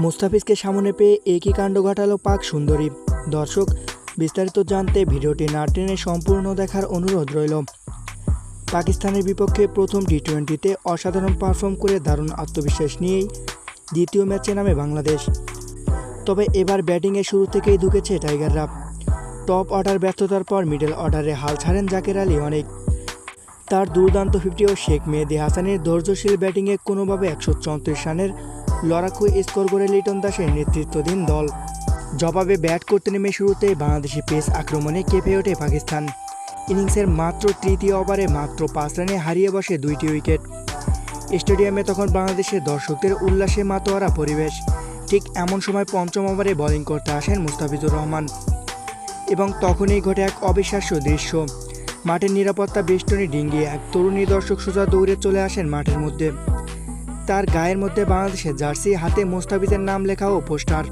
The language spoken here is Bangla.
মুস্তাফিজকে সামনে পেয়ে একই কাণ্ড ঘটালো পাক সুন্দরী। দর্শক, বিস্তারিত জানতে ভিডিওটি না টেনে সম্পূর্ণ দেখার অনুরোধ রইল। পাকিস্তানের বিপক্ষে প্রথম টি-20তে অসাধারণ পারফর্ম করে দারুণ আত্মবিশ্বাস নিয়েই দ্বিতীয় ম্যাচে নামে বাংলাদেশ। তবে এবার ব্যাটিংয়ে শুরু থেকেই ঢুকেছে টাইগাররা। টপ অর্ডার ব্যর্থতার পর মিডল অর্ডারে হাল ছাড়েন জাকের আলী অনেক। তার দুর্দান্ত 50 ও শেখ মেহেদী হাসানের ধৈর্যশীল ব্যাটিংয়ে কোনোভাবে 134 রানের লড়াকু স্কোর করে লিটন দাসের নেতৃত্বাধীন দল। জবাবে ব্যাট করতে নেমে শুরুতেই বাংলাদেশি পেস আক্রমণে কেঁপে ওঠে পাকিস্তান। ইনিংসের মাত্র তৃতীয় ওভারে মাত্র 5 রানে হারিয়ে বসে 2টি উইকেট। স্টেডিয়ামে তখন বাংলাদেশের দর্শকদের উল্লাসে মাতোয়ারা পরিবেশ। ঠিক এমন সময় পঞ্চম ওভারে বোলিং করতে আসেন মুস্তাফিজুর রহমান এবং তখনই ঘটে এক অবিশ্বাস্য দৃশ্য। মাঠের নিরাপত্তা বেষ্টনী ডিঙ্গিয়ে এক তরুণী দর্শক সোজা দৌড়ে চলে আসেন মাঠের মধ্যে। তার গায়ের মধ্যে বাংলাদেশের জার্সি, হাতে মুস্তাফিজের নাম লেখা ও পোস্টার।